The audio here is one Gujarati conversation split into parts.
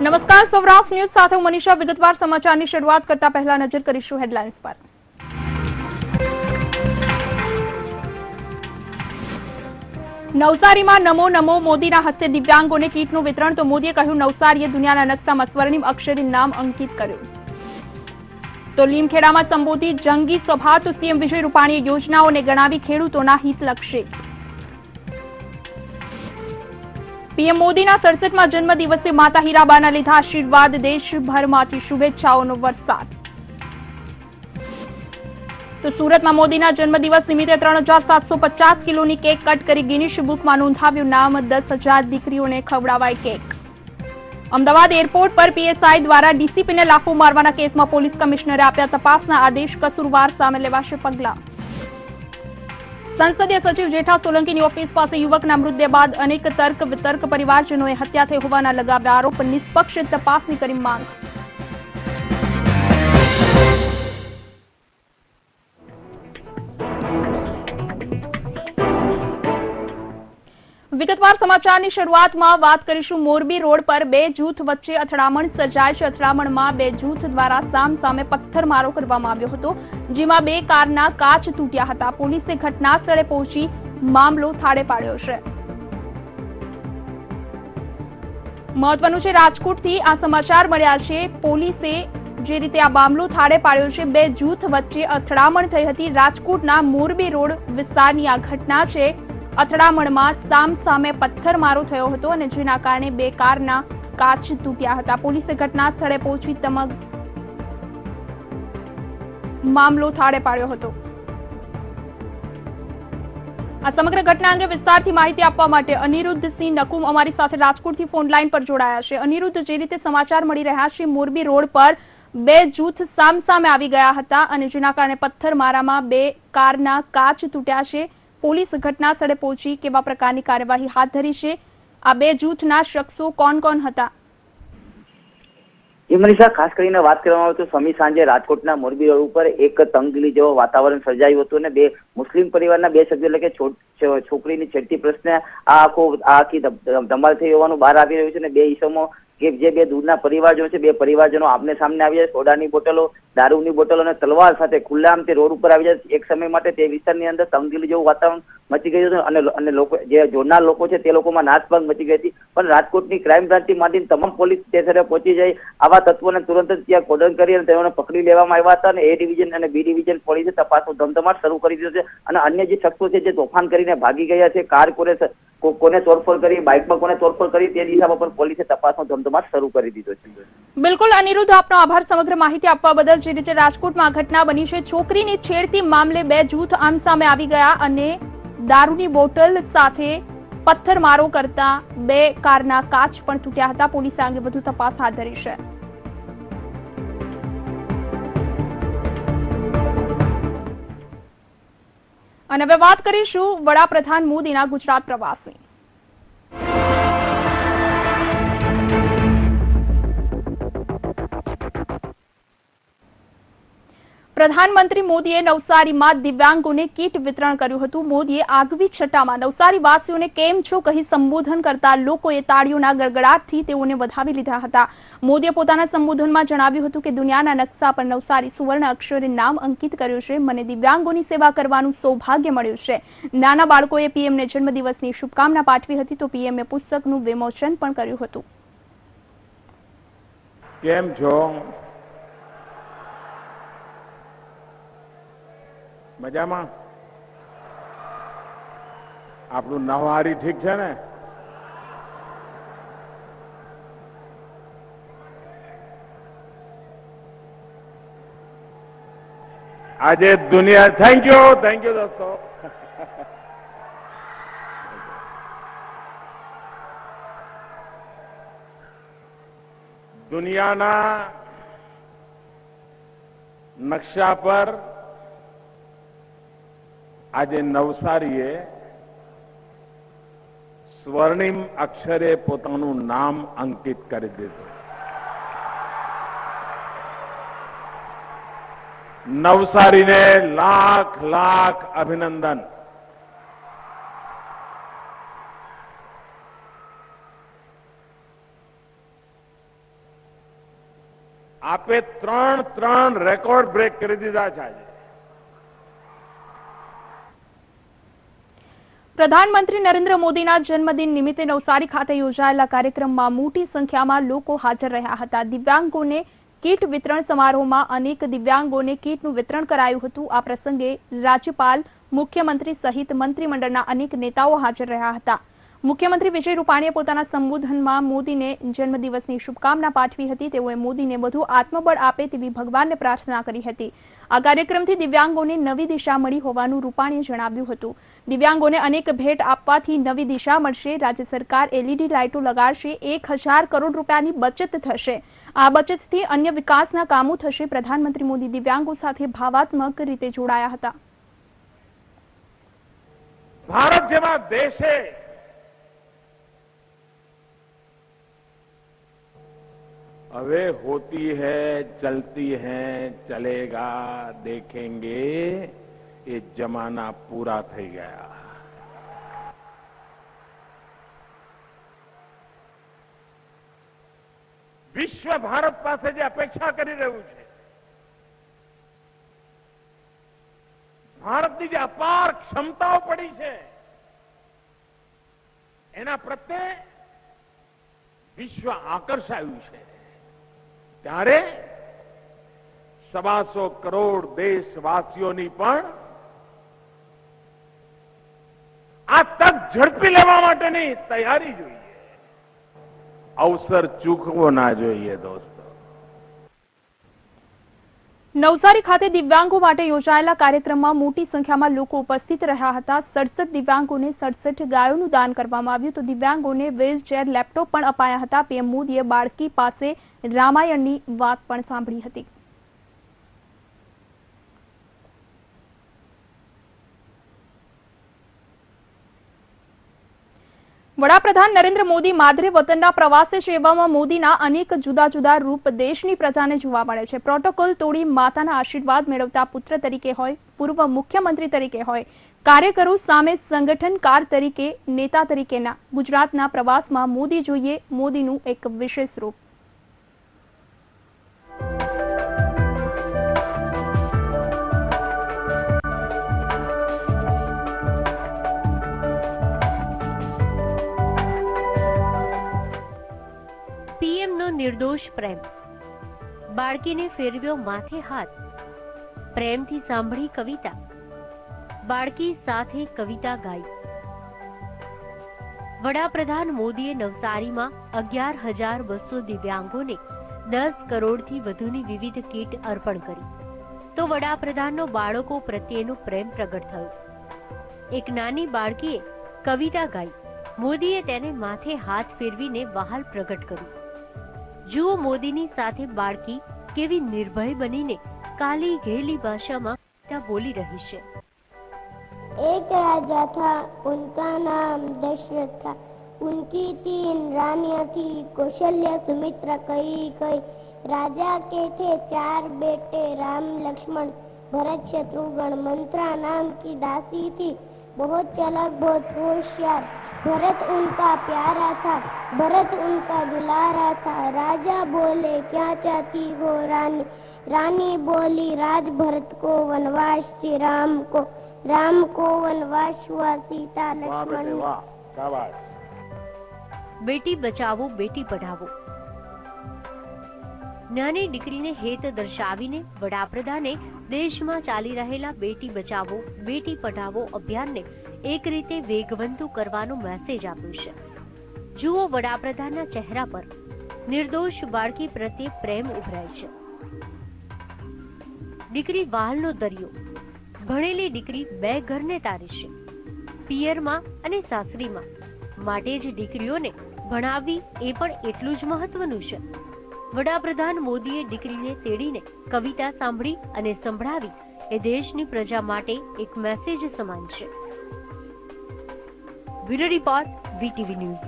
નમસ્કાર, સૌરાષ્ટ્ર ન્યૂઝ સાથે હું મનીષા. વિગતવાર સમાચારની શરૂઆત કરતા પહેલા નજર કરીશું હેડલાઇન્સ પર. નવસારીમાં નમો નમો મોદીના હસ્તે દિવ્યાંગોને કીટનું વિતરણ. તો મોદીએ કહ્યું, નવસારીએ દુનિયાના નકશામાં સ્વર્ણિમ અક્ષરે નામ અંકિત કર્યું. તો લીમખેડામાં સંબોધી જંગી સભા. તો સીએમ વિજય રૂપાણીએ યોજનાઓને ગણાવી ખેડૂતોના હિતલક્ષી. પીએમ મોદીના 67મા જન્મદિવસે માતા હીરાબાના લીધા આશીર્વાદ. દેશભરમાંથી શુભેચ્છાઓનો વરસાદ. તો સુરતમાં મોદીના જન્મદિવસ નિમિત્તે 3750 કિલોની કેક કટ કરી ગિનિશ બુકમાં નોંધાવ્યું નામ. 10,000 દીકરીઓને ખવડાવાય કેક. અમદાવાદ એરપોર્ટ પર પીએસઆઈ દ્વારા ડીસીપીને લાફો મારવાના કેસમાં પોલીસ કમિશનરે આપ્યા તપાસના આદેશ. કસૂરવાર સામે લેવાશે પગલાં. સંસદીય સચિવ જેઠા સોલંકીની ઓફિસ પાસે યુવકના મૃતદેહ બાદ અનેક તર્ક વિતર્ક. પરિવારજનોએ હત્યા થઈ હોવાના લગાવ્યા આરોપ. નિષ્પક્ષ તપાસની કરી માંગ. વિગતવાર સમાચારની શરૂઆતમાં વાત કરીશું. મોરબી રોડ પર બે જૂથ વચ્ચે અથડામણ સર્જાય છે. અથડામણમાં બે જૂથ દ્વારા સામસામે પથ્થરમારો કરવામાં આવ્યો હતો, જેમાં બે કારના કાચ તૂટ્યા હતા. પોલીસે ઘટના સ્થળે પહોંચી મામલો થાળે પાડ્યો છે. મહત્વનું છે, રાજકોટથી આ સમાચાર મળ્યા છે. પોલીસે જે રીતે આ મામલો થાળે પાડ્યો છે, બે જૂથ વચ્ચે અથડામણ થઈ હતી. રાજકોટના મોરબી રોડ વિસ્તારની આ ઘટના છે. અથડામણમાં સામસામે પથ્થરમારો થયો હતો અને જેના કારણે બે કારના કાચ તૂટ્યા હતા. પોલીસે ઘટના સ્થળે પહોંચી મામલો થાળે પાડ્યો હતો. આ સમગ્ર ઘટના અંગે વિસ્તારથી માહિતી આપવા માટે અનિરુદ્ધસિંહ નકુમ અમારી સાથે રાજકોટથી ફોન લાઈન પર જોડાયા છે. અનિરુદ્ધ, જે રીતે સમાચાર મળી રહ્યા છે, મોરબી રોડ પર બે જૂથ સામસામે આવી ગયા હતા અને જેના કારણે પથ્થરમારામાં બે કારના કાચ તૂટ્યા છે. પોલીસ ઘટના સ્થળે પહોંચી કેવા પ્રકારની કાર્યવાહી હાથ ધરી છે? આ બે જૂથના શખ્સો કોણ કોણ હતા? મનીષા, ખાસ કરીને વાત કરવામાં આવે તો સમી સાંજે રાજકોટના મોરબી રોડ ઉપર એક તંગદિલી જેવો વાતાવરણ સર્જાયું હતું અને બે મુસ્લિમ પરિવારના બે સભ્યો એટલે કે છોકરીની છેડતી પ્રશ્ને આખી ધમાલ થઈ હોવાનું બહાર આવી રહ્યું છે. અને બે ઈસમો કે જે બે દૂરના પરિવારજનો છે, બે પરિવારજનો આમને સામને આવી જાય, સોડાની બોટલો, દારૂની બોટલો અને તલવાર સાથે ખુલ્લામ તે રોડ ઉપર આવી જાય. એક સમય માટે તે વિસ્તારની અંદર તંગદિલી જેવું વાતાવરણ મચી ગયું હતું અને લોકો જે જોનાર લોકો છે તે લોકોમાં નાસભાગ મચી ગઈ હતી. પણ રાજકોટની ક્રાઇમ બ્રાન્ચની માંડીને તમામ પોલીસ સ્ટેશને પહોંચી જાય આવા તત્વોને તુરંત જ ત્યાં કોડન કરી અને તેઓને પકડી લેવામાં આવ્યા હતા. અને એ ડિવિઝન અને બી ડિવિઝન પોલીસે તપાસનો ધમધમાટ શરૂ કરી દીધો છે. અને અન્ય જે શખ્સો છે જે તોફાન કરીને ભાગી ગયા છે, કાર કોને તોડફોડ કરી, બાઇકમાં કોને તોડફોડ કરી, તે દિશામાં પણ પોલીસે તપાસનો ધમધમાટ શરૂ કરી દીધો છે. બિલકુલ અનિરુદ્ધ, આપનો આભાર સમગ્ર માહિતી આપવા બદલ. જે રીતે રાજકોટમાં ઘટના બની છે, છોકરીની છેડતી મામલે બે જૂથ આમસામે આવી ગયા અને દારૂની બોટલ સાથે પથ્થરમારો કરતા બે કારના કાચ પણ તૂટ્યા હતા. પોલીસે અંગે વધુ તપાસ હાથ ધરી છે. અને હવે વાત કરીશું વડાપ્રધાન મોદીના ગુજરાત પ્રવાસની. પ્રધાનમંત્રી મોદીએ નવસારીમાં દિવ્યાંગોને કીટ વિતરણ કર્યું હતું. મોદીએ આગવી છઠ્ઠામાં નવસારી વાસીઓને કેમ છો કહી સંબોધન કરતા લોકોએ તાળીઓના ગડગડાટથી તેઓને વધાવી લીધા હતા. મોદીએ પોતાના સંબોધનમાં જણાવ્યું હતું કે દુનિયાના નકશા પર નવસારી સુવર્ણ અક્ષરે નામ અંકિત કર્યું છે. મને દિવ્યાંગોની સેવા કરવાનું સૌભાગ્ય મળ્યું છે. નાના બાળકોએ પીએમને જન્મદિવસની શુભકામના પાઠવી હતી. તો પીએમએ પુસ્તકનું વિમોચન પણ કર્યું હતું. કેમ છો? મજામાં? આપણું નવહારી ઠીક છે ને? આજે દુનિયા થેન્ક યુ દોસ્તો. દુનિયાના નકશા પર આજે નવસારીએ સ્વર્ણિમ અક્ષરે પોતાનું નામ અંકિત કરી દીધું. નવસારીને લાખ લાખ અભિનંદન. આપે ત્રણ રેકોર્ડ બ્રેક કરી દીધા છે આજે. પ્રધાનમંત્રી નરેન્દ્ર મોદીના જન્મદિન નિમિત્તે નવસારી ખાતે યોજાયેલા કાર્યક્રમમાં મોટી સંખ્યામાં લોકો હાજર રહ્યા હતા. દિવ્યાંગોને કીટ વિતરણ સમારોહમાં અનેક દિવ્યાંગોને કીટનું વિતરણ કરાયું હતું. આ પ્રસંગે રાજ્યપાલ, મુખ્યમંત્રી સહિત મંત્રીમંડળના અનેક નેતાઓ હાજર રહ્યા હતા. મુખ્યમંત્રી વિજય રૂપાણીએ પોતાના સંબોધનમાં મોદીને જન્મદિવસની શુભકામના પાઠવી હતી. તેઓએ મોદીને વધુ આત્મબળ આપે તેવી ભગવાનને પ્રાર્થના કરી હતી. આ કાર્યક્રમથી દિવ્યાંગોને નવી દિશા મળી હોવાનું રૂપાણીએ જણાવ્યું હતું. દિવ્યાંગોને અનેક ભેટ આપવાથી નવી દિશા મળશે. રાજ્ય સરકાર LED લાઇટો લગાડશે. 1000 કરોડ રૂપિયાની બચત થશે. આ બચતથી અન્ય વિકાસના કામો થશે. પ્રધાનમંત્રી મોદી દિવ્યાંગો સાથે ભાવાત્મક રીતે જોડાયા હતા. ભારત જેવા દેશે હવે હોતી है, चलती है, चलेगा, देखेंगे, ये जमाना पूरा થઈ ગયા. વિશ્વ ભારત પાસે જે અપેક્ષા કરી રહ્યું છે, ભારતની જે અપાર ક્ષમતાઓ પડી છે, એના પ્રત્યે વિશ્વ આકર્ષાયું છે. ત્યારે 125 કરોડ દેશવાસીઓની પણ આ તક ઝડપી લેવા માટેની તૈયારી જોઈએ. અવસર ચૂકવો ના જોઈએ દોસ્તો. નવસારી ખાતે દિવ્યાંગો માટે યોજાયેલા કાર્યક્રમમાં મોટી સંખ્યામાં લોકો ઉપસ્થિત રહ્યા હતા. 67 દિવ્યાંગોને 67 ગાયોનું દાન કરવામાં આવ્યું. તો દિવ્યાંગોને વ્હીલચેર, લેપટોપ પણ અપાયા હતા. પીએમ મોદીએ બાળકી પાસે રામાયણની વાત પણ સાંભળી હતી. વડાપ્રધાન નરેન્દ્ર મોદી માદરે વતનના પ્રવાસે છે. એવામાં મોદીના અનેક જુદા જુદા રૂપ દેશની પ્રજાને જોવા મળે છે. પ્રોટોકોલ તોડી માતાના આશીર્વાદ મેળવતા પુત્ર તરીકે હોય, પૂર્વ મુખ્યમંત્રી તરીકે હોય, કાર્યકરો સામે સંગઠનકાર તરીકે, નેતા તરીકેના ગુજરાતના પ્રવાસમાં મોદી જોઈએ મોદીનું એક વિશેષ રૂપ. પીએમનો નિર્દોષ પ્રેમ. બાળકીને ફેરવ્યો માથે હાથ. પ્રેમથી સાંભળી કવિતા. બાળકી સાથે કવિતા ગાઈ. વડાપ્રધાન મોદીએ નવસારીમાં 11,200 દિવ્યાંગોને 10 કરોડથી વધુની વિવિધ કીટ અર્પણ કરી. તો વડાપ્રધાનનો બાળકો પ્રત્યેનો પ્રેમ પ્રગટ થયો. એક નાની બાળકીએ કવિતા ગાઈ. મોદીએ તેને માથે હાથ ફેરવીને વહાલ પ્રગટ કર્યું. જુઓ મોદીની સાથે બાળકી કેવી નિર્ભય બનીને કાલી ઘેલી ભાષામાં બોલી રહી છે. एक राजा था, उनका नाम दशरथ था. उनकी 3 रानियां थी, कौशल्या, सुमित्रा, कई. राजा के थे 4 बेटे, राम, लक्ष्मण, भरत, शत्रुघ्न. मंत्रा नाम की दासी थी, बहुत चालाक, बहुत होशियार. भरत उनका प्यारा था, भरत उनका दुलारा था. राजा बोले क्या चाहती हो रानी? रानी बोली राज भरत को वनवास, श्री राम को वनवास हुआ, सीता लक्ष्मण. બેટી બચાવો બેટી પઢાવો. નાની દીકરીને હેત દર્શાવીને વડાપ્રધાને દેશમાં ચાલી રહેલા બેટી બચાવો બેટી પઢાવો અભિયાનને એક રીતે વેગવંતુ કરવાનો મેસેજ આપ્યો છે. જુઓ વડાપ્રધાનના ચહેરા પર નિર્દોષ બાળકી પ્રત્યે પ્રેમ ઉભરાય છે. દીકરી વહાલનો દરિયો. ભણેલી દીકરી 2 ઘરને તારે છે, પિયરમાં અને સાસરીમાં. માટે જ દીકરીઓને ભણાવવી એ પણ એટલું જ મહત્વનું છે. વડાપ્રધાન મોદીએ દીકરીને તેડીને કવિતા સાંભળી અને સંભળાવી એ દેશની પ્રજા માટે એક મેસેજ સમાન છે. Bureau report, VTV news.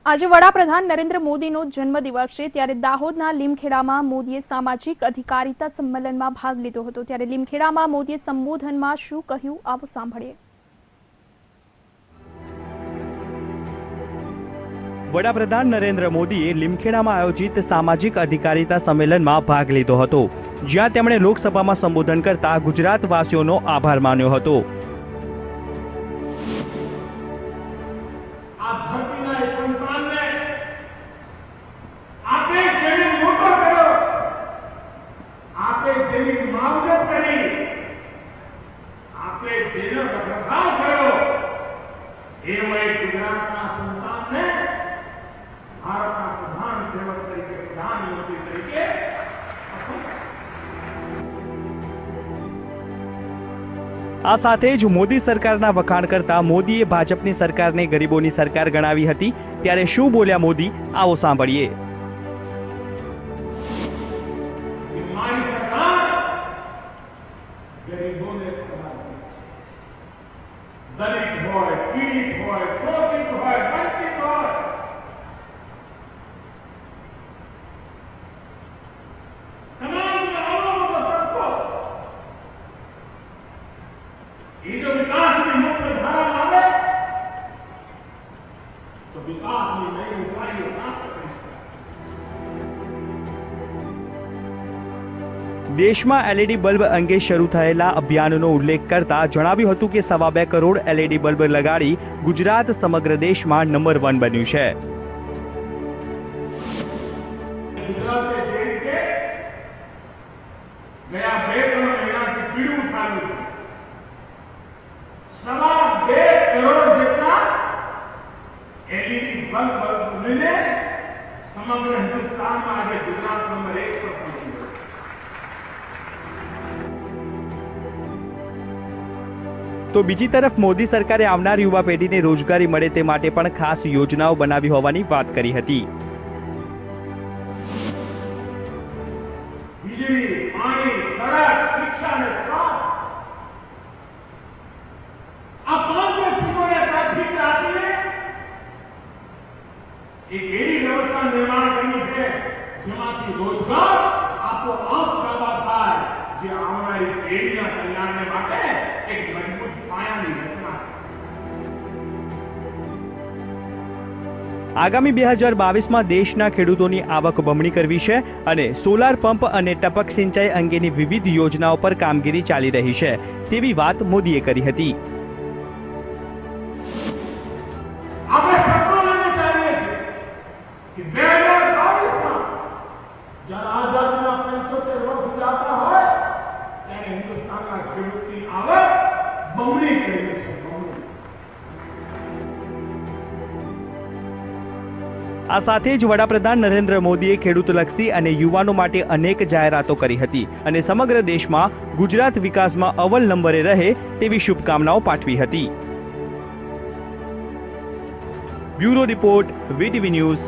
આજે વડાપ્રધાન નરેન્દ્ર મોદીનો જન્મદિવસ છે. ત્યારે દાહોદના લીમખેડામાં મોદીએ સામાજિક અધિકારીતા સંમેલનમાં ભાગ લીધો હતો. ત્યારે લીમખેડામાં મોદીએ સંબોધનમાં શું કહ્યું, આવો સાંભળીએ. વડાપ્રધાન નરેન્દ્ર મોદીએ લીમખેડામાં આયોજિત સામાજિક અધિકારીતા સંમેલનમાં ભાગ લીધો હતો, જ્યાં તેમણે લોકસભામાં સંબોધન કરતા ગુજરાતવાસીઓનો આભાર માન્યો હતો. આ સાથે જ મોદી સરકારના વખાણ કરતા મોદીએ ભાજપની સરકારને ગરીબોની સરકાર ગણાવી હતી. ત્યારે શું બોલ્યા મોદી, આવો સાંભળીએ. દેશમાં એલઈડી બલ્બ અંગે શરૂ થયેલા અભિયાનનો ઉલ્લેખ કરતા જણાવ્યું હતું કે 2.25 કરોડ એલઈડી બલ્બ લગાડી ગુજરાત સમગ્ર દેશમાં નંબર 1 બન્યું છે. તો બીજી તરફ મોદી સરકારે આવનાર યુવા પેઢીને રોજગારી મળે તે માટે પણ ખાસ યોજનાઓ બનાવી હોવાની વાત કરી હતી. આગામી 2022માં દેશના ખેડૂતોની આવક બમણી કરવી છે અને સોલાર પંપ અને ટપક સિંચાઈ અંગેની વિવિધ યોજનાઓ પર કામગીરી ચાલી રહી છે તેવી વાત મોદીએ કરી હતી. આ સાથે જ વડાપ્રધાન નરેન્દ્ર મોદીએ ખેડૂતલક્ષી અને યુવાનો માટે અનેક જાહેરાતો કરી હતી અને સમગ્ર દેશમાં ગુજરાત વિકાસમાં અવ્વલ નંબરે રહે તેવી શુભકામનાઓ પાઠવી હતી. Bureau report, VTV news.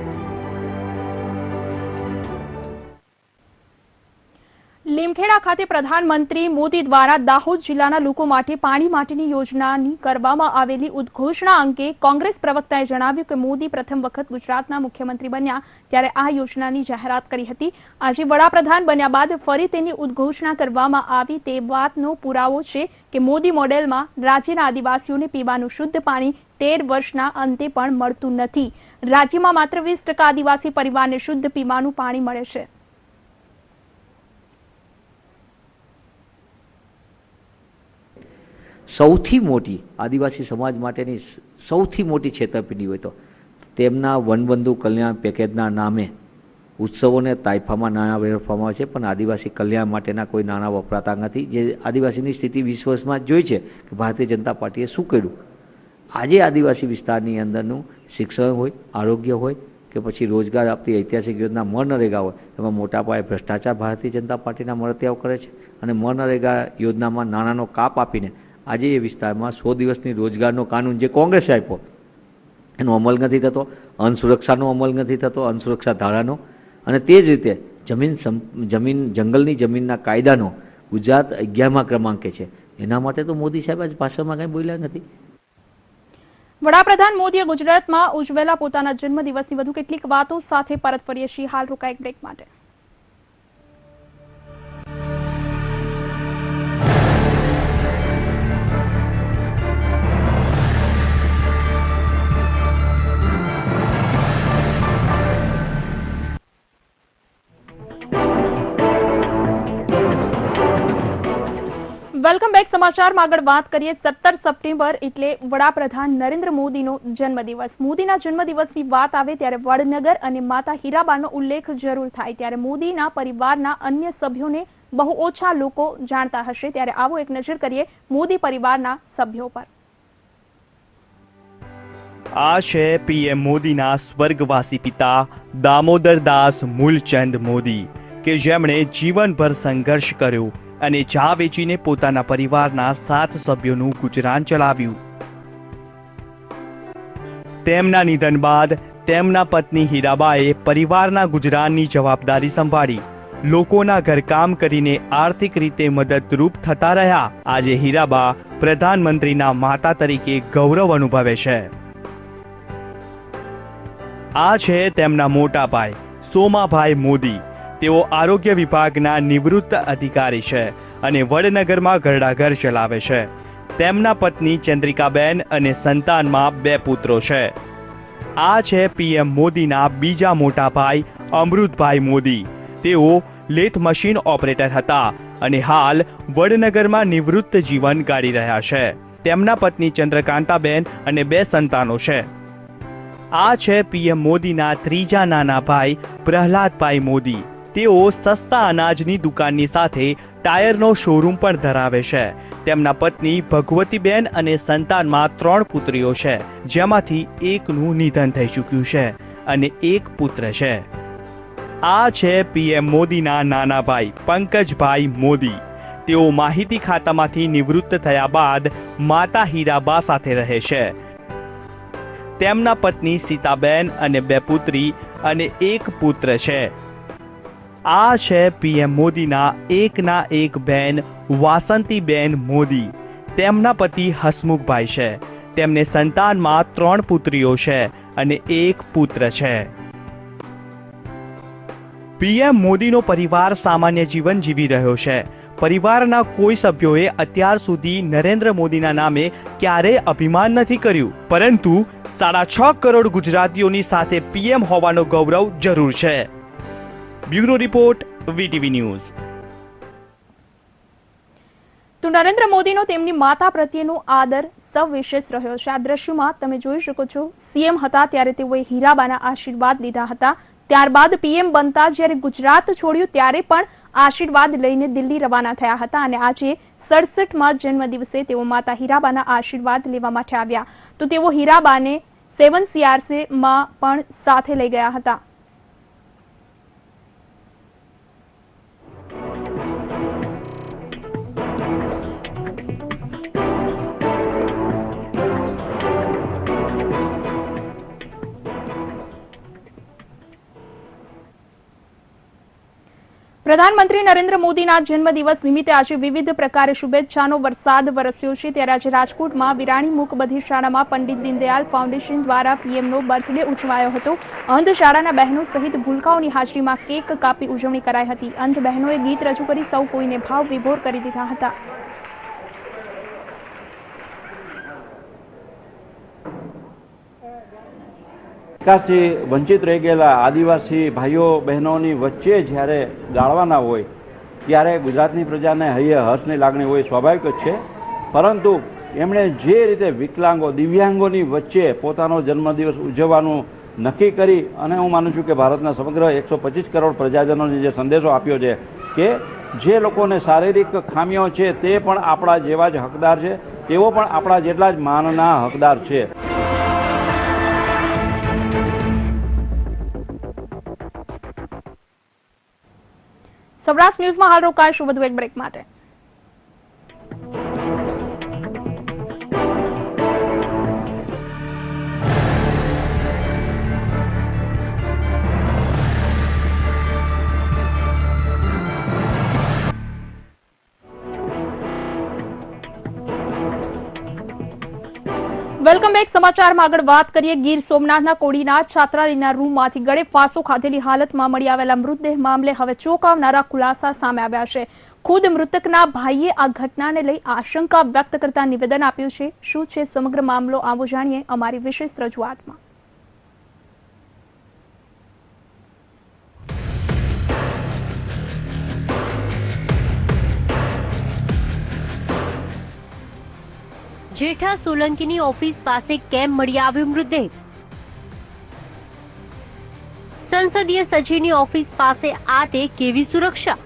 Limkheda ખાતે પ્રધાનમંત્રી મોદી દ્વારા દાહોદ જિલ્લાના લોકો માટે પાણી માટેની યોજનાની કરવામાં આવેલી ઉદ્ઘોષણા અંગે કોંગ્રેસ પ્રવક્તાએ જણાવ્યું કે મોદી પ્રથમ વખત ગુજરાતના મુખ્યમંત્રી બન્યા ત્યારે આ યોજનાની જાહેરાત કરી હતી. આજે વડાપ્રધાન બન્યા બાદ ફરી તેની ઉદ્ઘોષણા કરવામાં આવી તે વાતનો પુરાવો છે કે મોદી મોડેલમાં રાજ્યના આદિવાસીઓને પીવાનું શુદ્ધ પાણી 13 વર્ષના અંતે પણ મળતું નથી. રાજ્યમાં માત્ર 20% આદિવાસી પરિવારને શુદ્ધ પીવાનું પાણી મળે છે. સૌથી મોટી આદિવાસી સમાજ માટેની સૌથી મોટી છેતરપિંડી હોય તો તેમના વનબંધુ કલ્યાણ પેકેજના નામે ઉત્સવોને તાઇફામાં નાણાં વેરફવામાં આવે છે, પણ આદિવાસી કલ્યાણ માટેના કોઈ નાણાં વપરાતા નથી. જે આદિવાસીની સ્થિતિ 20 વર્ષમાં જોઈ છે કે ભારતીય જનતા પાર્ટીએ શું કર્યું. આજે આદિવાસી વિસ્તારની અંદરનું શિક્ષણ હોય, આરોગ્ય હોય કે પછી રોજગાર આપતી ઐતિહાસિક યોજના મનરેગા હોય, એમાં મોટા પાયે ભ્રષ્ટાચાર ભારતીય જનતા પાર્ટીના મળતિયાઓ કરે છે અને મનરેગા યોજનામાં નાણાંનો કાપ આપીને આજે એ વિસ્તારમાં 100 દિવસની રોજગારનો કાનૂન જે કોંગ્રેસે આપ્યો એનો અમલ નથી થતો, અન્નસુરક્ષાનો અમલ નથી થતો, અન્નસુરક્ષા ધારાનો, અને તે જ રીતે જંગલની જમીનના કાયદાનો ગુજરાત 11મા ક્રમાંકે છે. એના માટે તો મોદી સાહેબ આજ ભાષણમાં કંઈ બોલ્યા નથી. વડાપ્રધાન મોદીએ ગુજરાતમાં ઉજવેલા પોતાના જન્મદિવસની વધુ કેટલીક વાતો સાથે પરત ફરીએ છીએ. હાલ રોકાય બ્રેક માટે. સમાચારમાં આગળ વાત કરીએ 17 સપ્ટેમ્બર એટલે વડાપ્રધાન નરેન્દ્ર મોદીનો જન્મદિવસ. મોદીના જન્મદિવસની વાત આવે ત્યારે વડનગર અને માતા હીરાબાનો ઉલ્લેખ જરૂર થાય. ત્યારે મોદીના પરિવારના અન્ય સભ્યોને બહુ ઓછા લોકો જાણતા હશે. ત્યારે આવો એક નજર કરીએ મોદી પરિવારના સભ્યો પર. આ છે પીએમ મોદીના સ્વર્ગવાસી પિતા દામોદરદાસ મૂલચંદ મોદી કે જેમણે જીવનભર સંઘર્ષ કર્યો અને ચા વેચીને પોતાના પરિવારના 7 સભ્યોનું ગુજરાન ચલાવ્યું. તેમના નિધન બાદ તેમના પત્ની હીરાબાએ પરિવારના ગુજરાનની જવાબદારી સંભાળી. લોકોના ઘરકામ કરીને આર્થિક રીતે મદદરૂપ થતા રહ્યા. આજે હીરાબા પ્રધાનમંત્રીના માતા તરીકે ગૌરવ અનુભવે છે. આ છે તેમના મોટા ભાઈ સોમાભાઈ મોદી. તેઓ આરોગ્ય વિભાગના નિવૃત્ત અધિકારી છે અને વડનગરમાં ઘરડાઘર ચલાવે છે. તેમના પત્ની ચંદ્રિકાબેન અને સંતાનમાં 2 પુત્રો છે. આ છે પીએમ મોદીના બીજા મોટા ભાઈ અમૃતભાઈ મોદી. તેઓ લેથ મશીન ઓપરેટર હતા અને હાલ વડનગરમાં નિવૃત્ત જીવન ગાળી રહ્યા છે. તેમના પત્ની ચંદ્રકાંતાબેન અને 2 સંતાનો છે. આ છે પીએમ મોદીના ત્રીજા નાના ભાઈ પ્રહલાદભાઈ મોદી. તેઓ સસ્તા અનાજની દુકાનની સાથે ટાયરનો શોરૂમ પણ ધરાવે છે. તેમના પત્ની ભગવતીબેન અને સંતાનમાં 3 પુત્રીઓ છે, જેમાંથી એકનું નિધન થઈ ચૂક્યું છે અને 1 પુત્ર છે. આ છે પીએમ મોદીના નાના ભાઈ પંકજભાઈ મોદી. તેઓ માહિતી ખાતામાંથી નિવૃત્ત થયા બાદ માતા હીરાબા સાથે રહે છે. તેમના પત્ની સીતાબેન અને 2 પુત્રી અને 1 પુત્ર છે. આ છે પીએમ મોદીના એકના એક બહેન વાસંતીબેન મોદી. તેમના પતિ હસમુખભાઈ છે. તેમને સંતાનમાં 3 પુત્રીઓ છે અને 1 પુત્ર છે. પીએમ મોદીનો પરિવાર સામાન્ય જીવન જીવી રહ્યો છે. પરિવારના કોઈ સભ્યોએ અત્યાર સુધી નરેન્દ્ર મોદીના નામે ક્યારેય અભિમાન નથી કર્યું, પરંતુ 6.5 કરોડ ગુજરાતીઓની સાથે પીએમ હોવાનો ગૌરવ જરૂર છે. Bureau report, VTV news. તો નરેન્દ્ર મોદીનો તેમની માતા પ્રત્યેનો આદર સવિશેષ રહ્યો છે. આ દ્રશ્યમાં તમે જોઈ શકો છો, સીએમ હતા ત્યારે તેઓએ હીરાબાના આશીર્વાદ લીધા હતા. ત્યારબાદ પીએમ બનતા જ્યારે ગુજરાત છોડ્યું ત્યારે પણ આશીર્વાદ લઈને દિલ્હી રવાના થયા હતા અને આજે 67માં જન્મદિવસે તેઓ માતા હીરાબાના આશીર્વાદ લેવા માટે આવ્યા. તો તેઓ હીરાબાને 7 CRC માં પણ સાથે લઈ ગયા હતા. પ્રધાનમંત્રી નરેન્દ્ર મોદીના જન્મદિવસ નિમિત્તે આજે વિવિધ પ્રકારે શુભેચ્છાનો વરસાદ વરસ્યો છે. ત્યારે આજે રાજકોટમાં વિરાણી મૂક બધી શાળામાં પંડિત દીનદયાલ ફાઉન્ડેશન દ્વારા પીએમનો બર્થડે ઉજવાયો હતો. અંધ શાળાના બહેનો સહિત ભૂલકાઓની હાજરીમાં કેક કાપી ઉજવણી કરાઈ હતી. અંધ બહેનોએ ગીત રજૂ કરી સૌ કોઈને ભાવ વિભોર કરી દીધા હતા. વિકાસથી વંચિત રહી ગયેલા આદિવાસી ભાઈઓ બહેનોની વચ્ચે જ્યારે ગાળવાના હોય ત્યારે ગુજરાતની પ્રજાને હૈયે હર્ષની લાગણી હોય, સ્વાભાવિક જ છે. પરંતુ એમણે જે રીતે વિકલાંગો દિવ્યાંગોની વચ્ચે પોતાનો જન્મદિવસ ઉજવવાનું નક્કી કરી અને હું માનું છું કે ભારતના સમગ્ર 125 કરોડ પ્રજાજનોને જે સંદેશો આપ્યો છે કે જે લોકોને શારીરિક ખામીઓ છે તે પણ આપણા જેવા જ હકદાર છે, તેઓ પણ આપણા જેટલા જ માનના હકદાર છે. સૌરાષ્ટ્ર ન્યૂઝમાં હાલ રોકાઈશું વધુ એક બ્રેક માટે. Welcome back. સમાચારમાં આગળ વાત કરીએ. ગીર સોમનાથના કોડીના છાત્રાલયના રૂમમાંથી ગળે ફાંસો ખાધેલી હાલતમાં મળી આવેલા મૃતદેહ મામલે હવે ચોંકાવનારા ખુલાસા સામે આવ્યા છે. ખુદ મૃતકના ભાઈએ આ ઘટનાને લઈ આશંકા વ્યક્ત કરતા નિવેદન આપ્યું છે. શું છે સમગ્ર મામલો, આવો જાણીએ અમારી વિશેષ રજૂઆતમાં. જેઠા સોલંકીની ઓફિસ પાસે કેમ મળી આવ્યો મૃતદેહ? સંસદીય સચિવની ઓફિસ પાસે આ તે કેવી સુરક્ષા?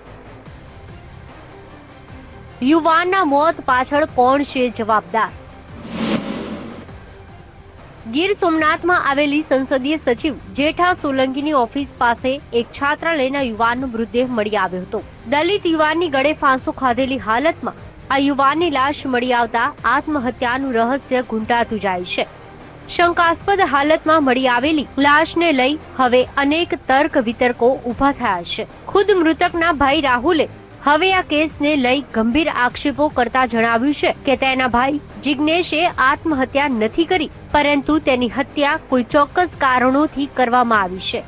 યુવાનના મોત પાછળ કોણ છે જવાબદાર? ગીર સોમનાથમાં આવેલી સંસદીય સચિવ જેઠા સોલંકીની ઓફિસ પાસે એક છાત્રાલયના યુવાનનો મૃતદેહ મળી આવ્યો હતો. દલિત યુવાનની ગળે ફાંસો ખાધેલી હાલતમાં આ યુવાનની લાશ મળી આવતા આત્મહત્યાનું રહસ્ય ઘૂંટાતું જાય છે. શંકાસ્પદ હાલતમાં મળી આવેલી લાશને લઈ હવે અનેક તર્ક વિતર્કો ઉભા થયા છે. ખુદ મૃતકના ભાઈ રાહુલે હવે આ કેસને લઈ ગંભીર આક્ષેપો કરતા જણાવ્યું છે કે તેના ભાઈ જિગ્નેશે આત્મહત્યા નથી કરી, પરંતુ તેની હત્યા કોઈ ચોક્કસ કારણોથી કરવામાં આવી છે.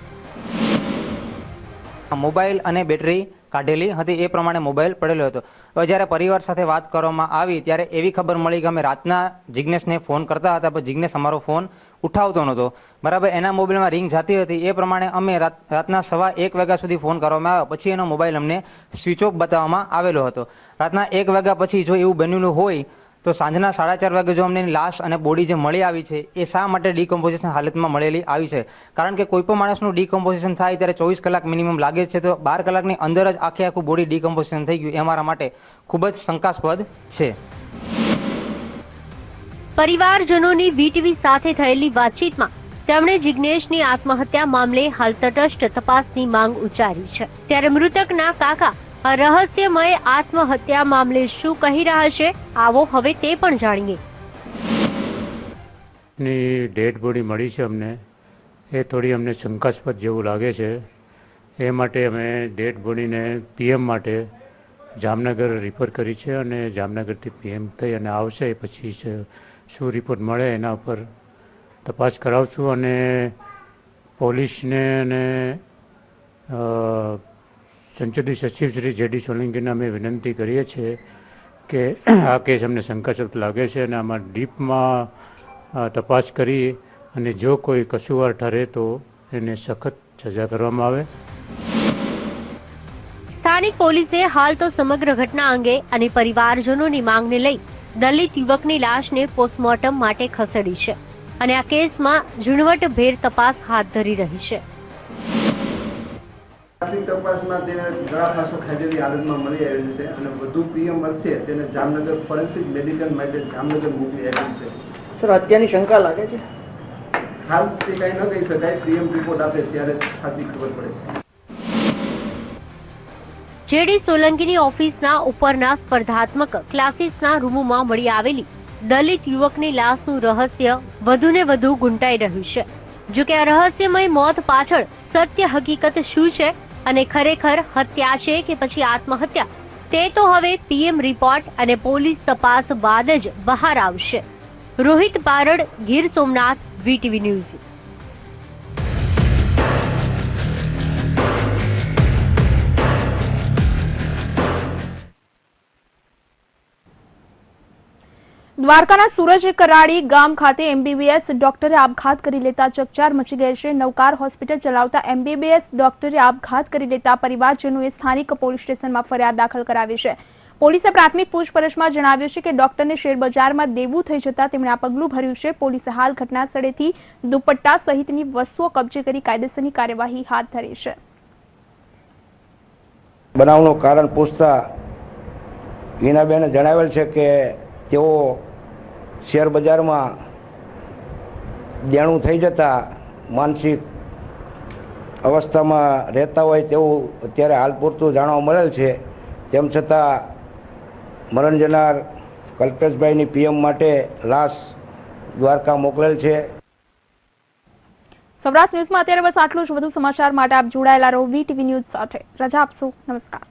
મોબાઈલ અને બેટરી કાઢેલી હતી, એ પ્રમાણે મોબાઈલ પડેલો હતો. જ્યારે પરિવાર સાથે વાત કરવામાં આવી ત્યારે એવી ખબર મળી કે અમે રાતના જિગ્નેશને ફોન કરતા હતા, પણ જિગ્નેશ અમારો ફોન ઉઠાવતો નહોતો. બરાબર, એના મોબાઈલમાં રિંગ જતી હતી. એ પ્રમાણે અમે રાતના 1:15 વાગ્યા સુધી ફોન કરવામાં આવ્યો. પછી એનો મોબાઈલ અમને સ્વિચ ઓફ બતાવવામાં આવેલો હતો. રાતના 1 વાગ્યા પછી જો એવું બનેલું હોય તો સાંજના 4:30 વાગે જો અમને લાશ અને બોડી જે મળી આવી છે એ શા માટે ડીકમ્પોઝિશન હાલતમાં મળેલી આવી છે? કારણ કે કોઈ પણ માણસનું ડીકમ્પોઝિશન થાય ત્યારે 24 કલાક મિનિમમ લાગે છે, તો 12 કલાકની અંદર જ આખું બોડી ડીકમ્પોઝિશન થઈ ગયું એ અમારા માટે ખૂબ જ શંકાસ્પદ છે. પરિવારજનોની વીટીવી સાથે થયેલી વાતચીતમાં તેમણે જિગ્નેશની આત્મહત્યા મામલે હાલ તટસ્થ તપાસની માંગ ઉચ્ચારી છે. ત્યારે મૃતકના કાકા આ રહસ્યમય આત્મહત્યા મામલે શું કહી રહ્યા છે, આવો હવે તે પણ જાણીએ. ની ડેડ બોડી મળી છે અમને, એ થોડી અમને શંકાસ્પદ જેવું લાગે છે. એ માટે અમે ડેડ બોડીને પીએમ માટે જામનગર રિફર કરી છે અને જામનગરથી પીએમ થઈ અને આવશે. પછી શું રિપોર્ટ મળે એના ઉપર તપાસ કરાવશું અને પોલીસને અને સંસદીય સચિવ શ્રી જેડી સોલંકીને અમે વિનંતી કરીએ છીએ કે આ કેસ અમને શંકાસ્પદ લાગે છે અને આમાં ડીપમાં તપાસ કરી અને જો કોઈ કસૂરવાર ઠરે તો એને સખત સજા કરવામાં આવે. સ્થાનિક પોલીસે હાલ તો સમગ્ર ઘટના અંગે અને પરિવારજનોની માંગને લઈ દલિત યુવકની લાશને પોસ્ટમોર્ટમ માટે ખસેડી છે અને આ કેસમાં ઝીણવટભેર તપાસ હાથ ધરી રહી છે. તપાસમાં તેને ગળા ફાંસો ખાધેલી હાલતમાં મળી આવેલ છે અને વધુ પીએમ અર્થે તેને જામનગર ફોરેન્સિક મેડિકલ માટે જામનગર મોકલી આવેલ છે. સર, હત્યાની શંકા લાગે છે? હાલ તે કઈ ન કહી શકાય, પીએમ રિપોર્ટ આપે ત્યારે સાચી ખબર પડે છે. જેડી સોલંકીની ઓફિસના ઉપરના સ્પર્ધાત્મક ક્લાસીસના રૂમોમાં મળી આવેલી દલિત યુવકની લાશનું રહસ્ય વધુને વધુ ગૂંટાઈ રહ્યું છે. જો કે આ રહસ્યમય મોત પાછળ સત્ય હકીકત શું છે અને ખરેખર હત્યા છે કે પછી આત્મહત્યા, તે તો હવે પીએમ રિપોર્ટ અને પોલીસ તપાસ બાદ જ બહાર આવશે. Rohit Barad, Gir Somnath, VTV news. દ્વારકાના સૂરજ કરાડી ગામ ખાતે એમબીબીએસ ડોક્ટરે આપઘાત કરી લેતા ચકચાર મચી ગઈ છે. નવકાર હોસ્પિટલ ચલાવતા એમબીબીએસ ડોક્ટરે આપઘાત કરી લેતા પરિવારજનોએ સ્થાનિક પોલીસ સ્ટેશનમાં ફરિયાદ દાખલ કરાવી છે. પોલીસે પ્રાથમિક પૂછપરછમાં જણાવ્યું છે કે ડોક્ટરને શેરબજારમાં દેવું થઈ જતા તેમણે આ પગલું ભર્યું છે. પોલીસે હાલ ઘટના સ્થળેથી દુપટ્ટા સહિતની વસ્તુઓ કબજે કરી કાયદેસરની કાર્યવાહી હાથ ધરી છે. બનાવનું કારણ પૂછતા હિનાબેને જણાવેલ છે કે તેઓ શેર બજારમાં દેણું થઈ જતા માનસિક અવસ્થામાં રહેતા હોય તેવું અત્યારે હાલ પૂરતું જાણવા મળેલ છે. તેમ છતાં મરણ જનાર કલ્પેશભાઈની પીએમ માટે લાશ દ્વારકા મોકલેલ છે. સૌરાષ્ટ્ર ન્યૂઝમાં અત્યારે બસ આટલું જ. વધુ સમાચાર માટે આપ જોડાયેલા રહો વીટીવી ન્યૂઝ સાથે. રજા આપશો. નમસ્કાર.